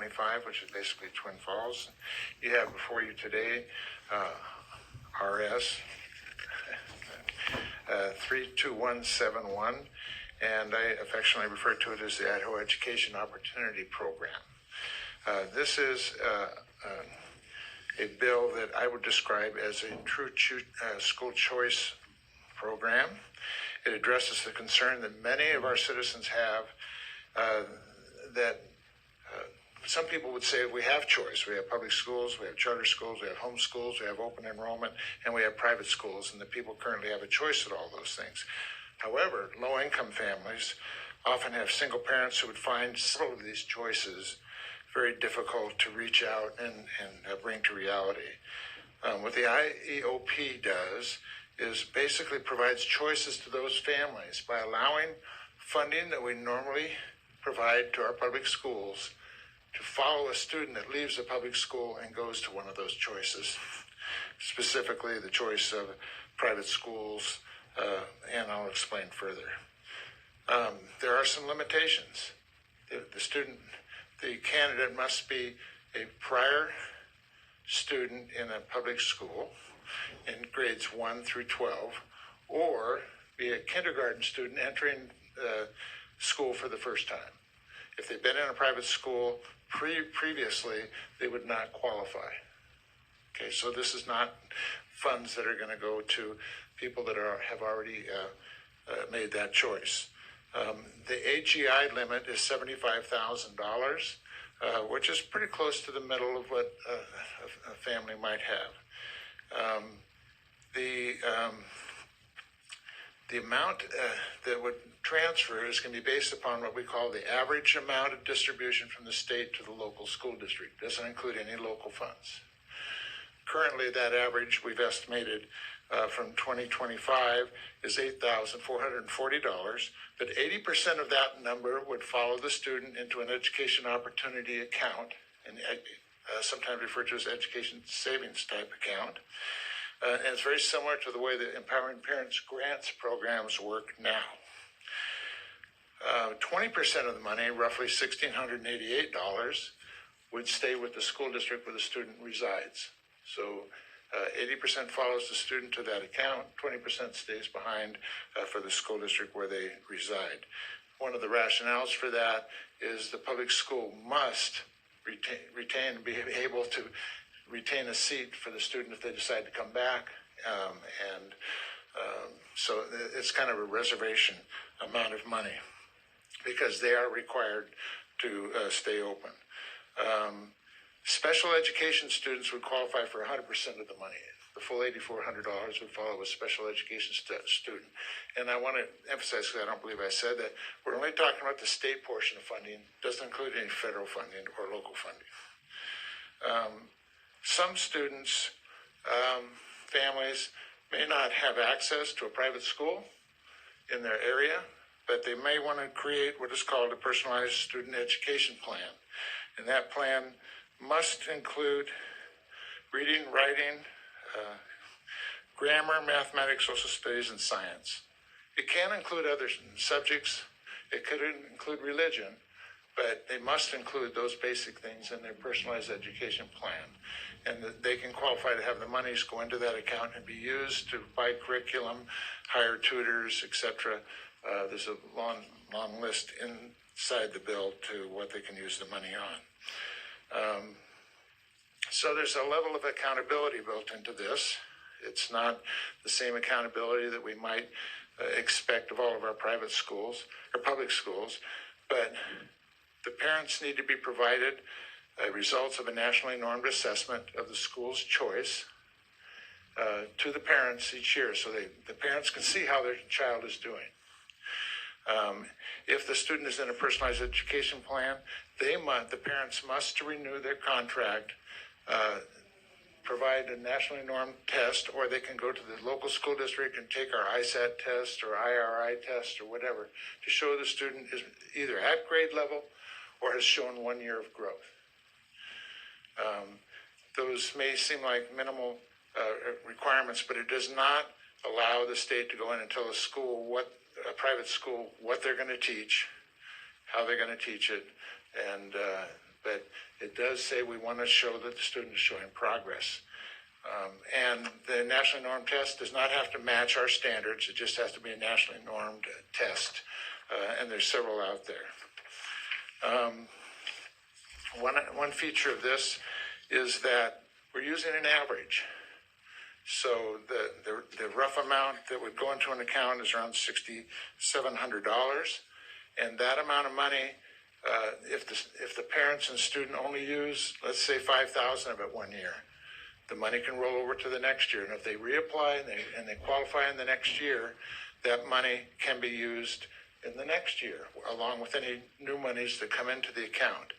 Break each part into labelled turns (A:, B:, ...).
A: 2025, which is basically Twin Falls. You have before you today RS 32171, and I affectionately refer to it as the Idaho Education Opportunity Program. This is a bill that I would describe as a true school choice program. It addresses the concern that many of our citizens have that some people would say we have choice. We have public schools, we have charter schools, we have home schools, we have open enrollment, and we have private schools, and the people currently have a choice at all those things. However, low-income families often have single parents who would find several of these choices very difficult to reach out and bring to reality. What the IEOP does is basically provides choices to those families by allowing funding that we normally provide to our public schools to follow a student that leaves the public school and goes to one of those choices, specifically the choice of private schools, and I'll explain further. There are some limitations. The candidate must be a prior student in a public school in grades 1 through 12, or be a kindergarten student entering school for the first time. If they've been in a private school previously, they would not qualify. Okay, so this is not funds that are going to go to people that have already made that choice. The AGI limit is $75,000, which is pretty close to the middle of what a family might have. The amount that would transfer is going to be based upon what we call the average amount of distribution from the state to the local school district. It doesn't include any local funds. Currently, that average we've estimated from 2025 is $8,440, but 80% of that number would follow the student into an education opportunity account, and sometimes referred to as education savings type account. And it's very similar to the way the Empowering Parents Grants programs work now. 20% of the money, roughly $1,688, would stay with the school district where the student resides. So 80% follows the student to that account, 20% stays behind for the school district where they reside. One of the rationales for that is the public school must be able to retain a seat for the student if they decide to come back. So it's kind of a reservation amount of money because they are required to stay open. Special education students would qualify for 100% of the money. The full $8,400 would follow a special education student. And I want to emphasize, because I don't believe I said that, we're only talking about the state portion of funding. It doesn't include any federal funding or local funding. Some students, families, may not have access to a private school in their area, but they may want to create what is called a personalized student education plan. And that plan must include reading, writing, grammar, mathematics, social studies, and science. It can include other subjects. It could include religion, but they must include those basic things in their personalized education plan. And they can qualify to have the monies go into that account and be used to buy curriculum, hire tutors, etc. There's a long list inside the bill to what they can use the money on. So there's a level of accountability built into this. It's not the same accountability that we might expect of all of our private schools or public schools, but the parents need to be provided results of a nationally normed assessment of the school's choice to the parents each year, so the parents can see how their child is doing. If the student is in a personalized education plan, the parents must renew their contract, provide a nationally normed test, or they can go to the local school district and take our ISAT test or IRI test or whatever to show the student is either at grade level or has shown 1 year of growth. Those may seem like minimal requirements, but it does not allow the state to go in and tell a private school what they're going to teach, how they're going to teach it, but it does say we want to show that the student is showing progress. And the nationally normed test does not have to match our standards. It just has to be a nationally normed test. And there's several out there. One feature of this is that we're using an average. So the rough amount that would go into an account is around $6,700. And that amount of money, if the parents and student only use, let's say, $5,000 of it 1 year, the money can roll over to the next year. And if they reapply and they qualify in the next year, that money can be used in the next year, along with any new monies that come into the account.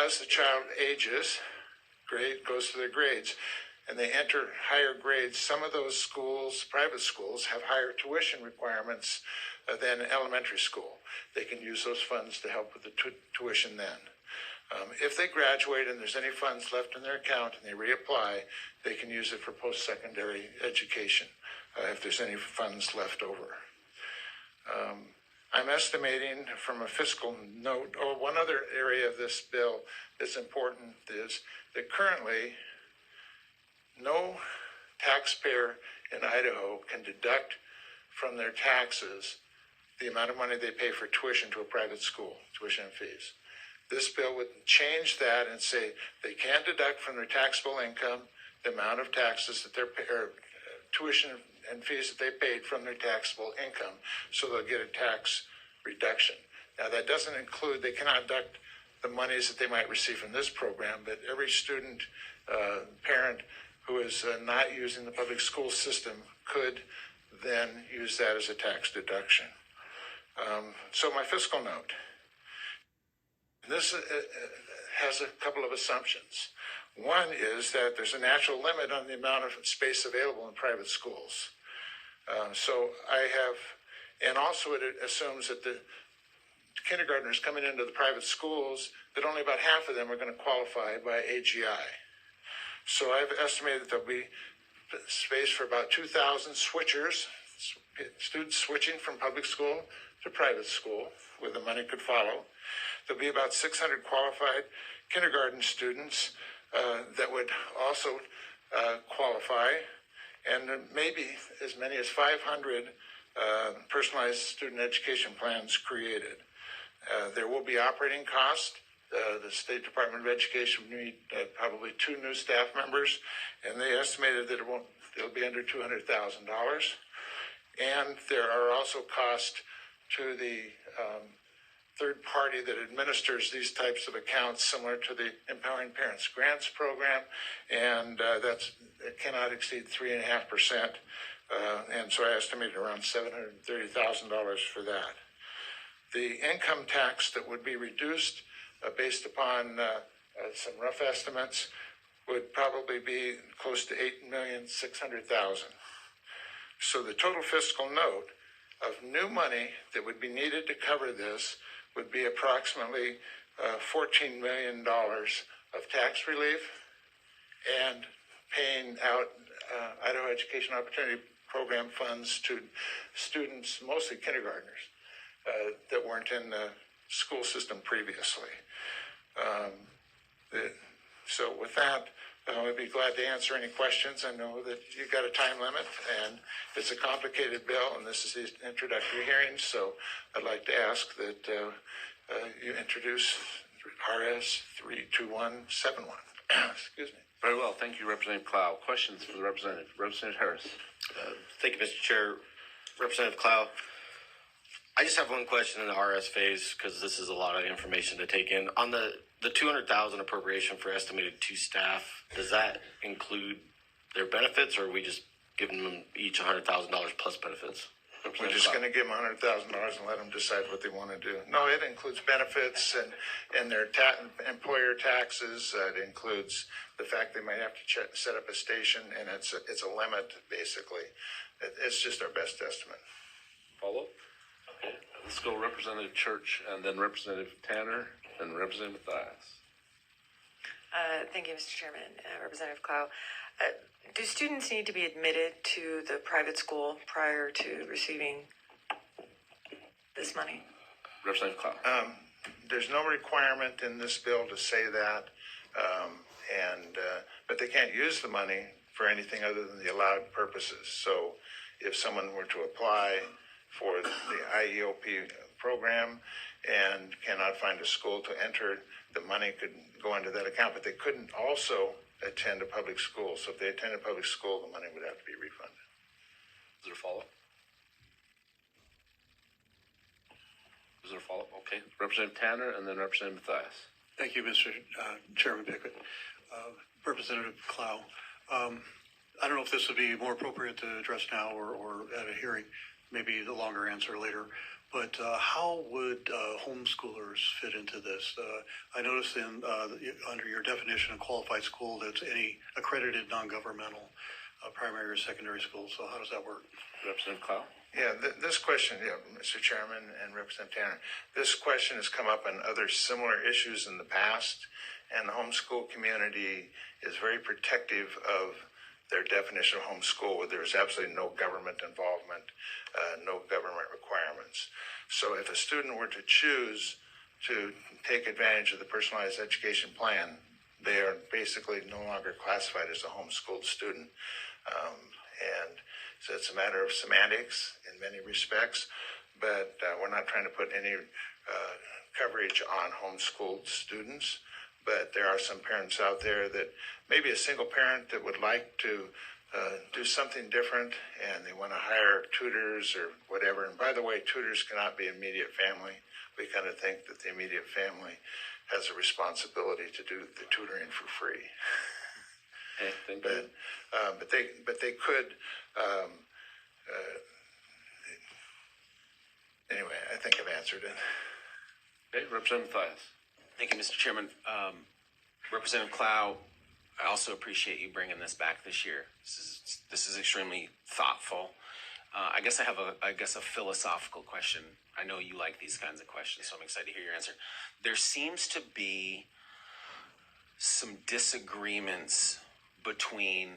A: As the child ages, goes through their grades, and they enter higher grades, some of those schools, private schools, have higher tuition requirements than elementary school. They can use those funds to help with the tuition then. If they graduate and there's any funds left in their account and they reapply, they can use it for post-secondary education if there's any funds left over. I'm estimating from a fiscal note, or one other area of this bill that's important is that currently no taxpayer in Idaho can deduct from their taxes the amount of money they pay for tuition to a private school, tuition and fees. This bill would change that and say they can deduct from their taxable income the amount of taxes that tuition and fees that they paid from their taxable income, so they'll get a tax reduction. Now that doesn't include, they cannot deduct the monies that they might receive from this program, but every student, parent who is not using the public school system could then use that as a tax deduction. So my fiscal note. This has a couple of assumptions. One is that there's a natural limit on the amount of space available in private schools. And also it assumes that the kindergartners coming into the private schools, that only about half of them are going to qualify by AGI. So I've estimated that there'll be space for about 2,000 switchers, students switching from public school to private school, where the money could follow. There'll be about 600 qualified kindergarten students that would also qualify, and maybe as many as 500 personalized student education plans created. There will be operating costs. The State Department of Education will need probably 2 new staff members, and they estimated that it'll be under $200,000. And there are also costs to the third party that administers these types of accounts, similar to the Empowering Parents Grants Program, and it cannot exceed 3.5%. And so I estimated around $730,000 for that. The income tax that would be reduced based upon some rough estimates would probably be close to $8,600,000. So the total fiscal note of new money that would be needed to cover this would be approximately $14 million of tax relief and paying out Idaho Education Opportunity Program funds to students, mostly kindergartners, that weren't in the school system previously. So with that, I'd be glad to answer any questions. I know that you've got a time limit, and it's a complicated bill, and this is the introductory hearing, so I'd like to ask that you introduce RS 32171. Excuse me.
B: Very well. Thank you, Representative Clow. Questions for the representative? Representative Harris.
C: Thank you, Mr. Chair. Representative Clow, I just have one question in the RS phase, because this is a lot of information to take in. On the $200,000 appropriation for estimated 2 staff, does that include their benefits, or are we just giving them each $100,000 plus benefits?
A: We're just going to give them $100,000 and let them decide what they want to do. No, it includes benefits and their employer taxes. It includes the fact they might have to set up a station, and it's a limit, basically. It's just our best estimate.
B: Follow? Okay. Let's go Representative Church, and then Representative Tanner, and Representative Mathias.
D: Thank you, Mr. Chairman. Representative Clow, do students need to be admitted to the private school prior to receiving this money?
B: Representative Clow.
A: there's no requirement in this bill to say that, but they can't use the money for anything other than the allowed purposes. So if someone were to apply for the IEOP program and cannot find a school to enter, the money could go into that account, but they couldn't also attend a public school. So if they attend a public school, the money would have to be refunded.
B: Is there a follow-up? Is there a follow-up? Okay. Representative Tanner and then Representative Mathias.
E: Thank you, Mr. Chairman Pickett. Representative Clow, I don't know if this would be more appropriate to address now or at a hearing, maybe the longer answer later, but how would homeschoolers fit into this? I noticed under your definition of qualified school, that's any accredited non-governmental primary or secondary school. So how does that work?
B: Representative Clow.
A: Yeah, this question, Mr. Chairman and Representative Tanner, this question has come up on other similar issues in the past, and the homeschool community is very protective of their definition of homeschool, where there's absolutely no government involvement, no government requirements. So if a student were to choose to take advantage of the personalized education plan, they are basically no longer classified as a homeschooled student. And so it's a matter of semantics in many respects, but we're not trying to put any coverage on homeschooled students. But there are some parents out there that maybe a single parent that would like to do something different, and they want to hire tutors or whatever. And by the way, tutors cannot be immediate family. We kind of think that the immediate family has a responsibility to do the tutoring for free.
B: Okay, thank you.
A: But they could. Anyway, I think I've answered it.
B: Okay, Representative Mathias.
F: Thank you, Mr. Chairman. Representative Clow, I also appreciate you bringing this back this year. This is extremely thoughtful. I guess I have a philosophical question. I know you like these kinds of questions, so I'm excited to hear your answer. There seems to be some disagreements between.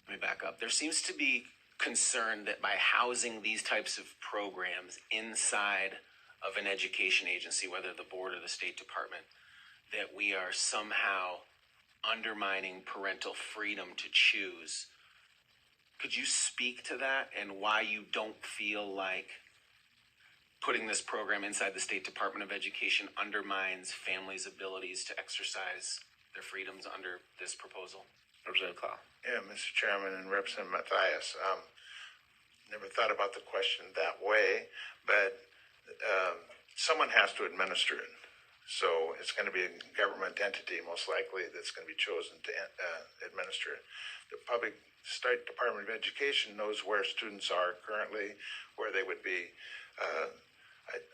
F: Let me back up. There seems to be concern that by housing these types of programs inside of an education agency, whether the board or the State Department, that we are somehow undermining parental freedom to choose. Could you speak to that and why you don't feel like putting this program inside the State Department of Education undermines families' abilities to exercise their freedoms under this proposal?
B: Representative Clow.
A: Yeah, Mr. Chairman and Representative Mathias, never thought about the question that way, but someone has to administer it. So it's going to be a government entity, most likely, that's going to be chosen to administer it. The State Department of Education knows where students are currently, where they would be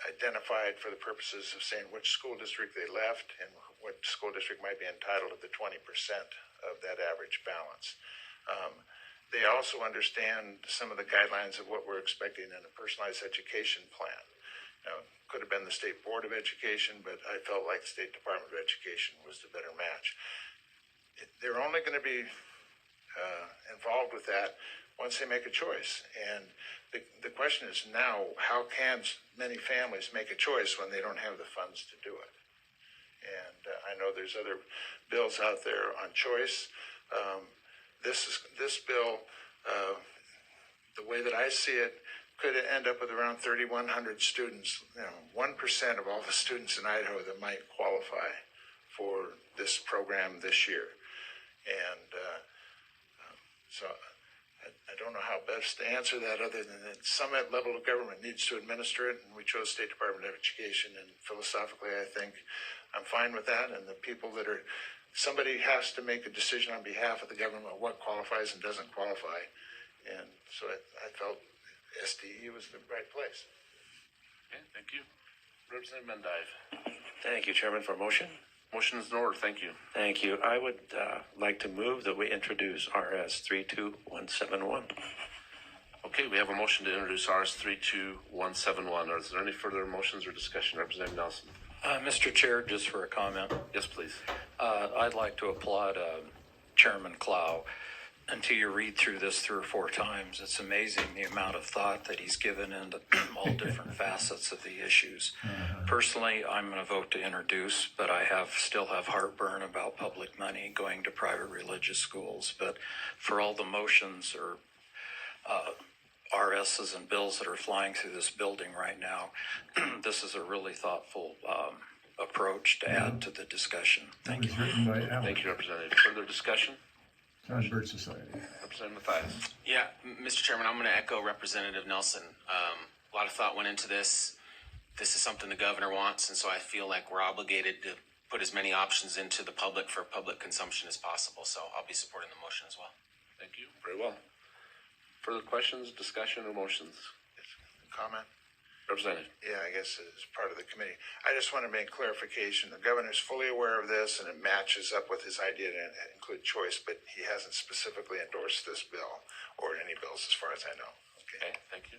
A: identified for the purposes of saying which school district they left and what school district might be entitled to the 20% of that average balance. They also understand some of the guidelines of what we're expecting in a personalized education plan. Now, it could have been the State Board of Education, but I felt like the State Department of Education was the better match. They're only going to be involved with that once they make a choice. And the question is now, how can many families make a choice when they don't have the funds to do it? And I know there's other bills out there on choice. This bill, the way that I see it, could end up with around 3,100 students, 1% of all the students in Idaho that might qualify for this program this year. And so I don't know how best to answer that other than that some level of government needs to administer it, and we chose State Department of Education, and philosophically I think I'm fine with that, and the people that are, somebody has to make a decision on behalf of the government what qualifies and doesn't qualify, and so I felt SDE was the right place.
B: Okay, thank you. Representative Mendive.
G: Thank you, Chairman, for a motion.
B: Motion is in order. Thank you.
G: Thank you. I would like to move that we introduce RS 32171.
B: Okay, we have a motion to introduce RS 32171. Is there any further motions or discussion? Representative Nelson.
H: Mr. Chair, just for a comment,
B: Yes, please.
H: I'd like to applaud Chairman Clow until you read through this 3 or 4 times, it's amazing the amount of thought that he's given into all different facets of the issues. Personally, I'm going to vote to introduce, but I still have heartburn about public money going to private religious schools. But for all the motions or RSs and bills that are flying through this building right now, this is a really thoughtful approach to add to the discussion. Thank you.
I: It was written by Alan,
B: Thank you, Representative. Further discussion?
I: on Bird Society.
B: Representative Mathias.
F: Yeah, Mr. Chairman, I'm going to echo Representative Nelson. A lot of thought went into this. This is something the governor wants, and so I feel like we're obligated to put as many options into the public for public consumption as possible. So I'll be supporting the motion as well.
B: Thank you. Very well. Further questions, discussion, or motions?
A: Comment?
B: Representative.
A: Yeah, I guess as part of the committee. I just want to make clarification. The governor's fully aware of this and it matches up with his idea to include choice, but he hasn't specifically endorsed this bill or any bills as far as I know.
B: Okay, thank you.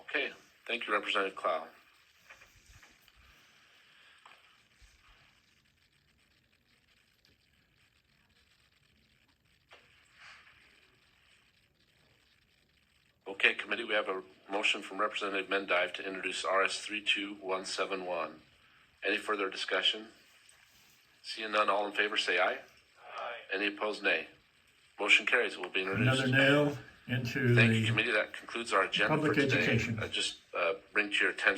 B: Okay, thank you, Representative Clow. Okay, committee, we have a motion from Representative Mendive to introduce RS 32171. Any further discussion? Seeing none, all in favor say aye. Aye. Any opposed, nay. Motion carries. It will be introduced.
I: Another nail into
B: Thank you,
I: the
B: committee. That concludes our agenda
I: public
B: for today.
I: education.
B: Just bring to your attention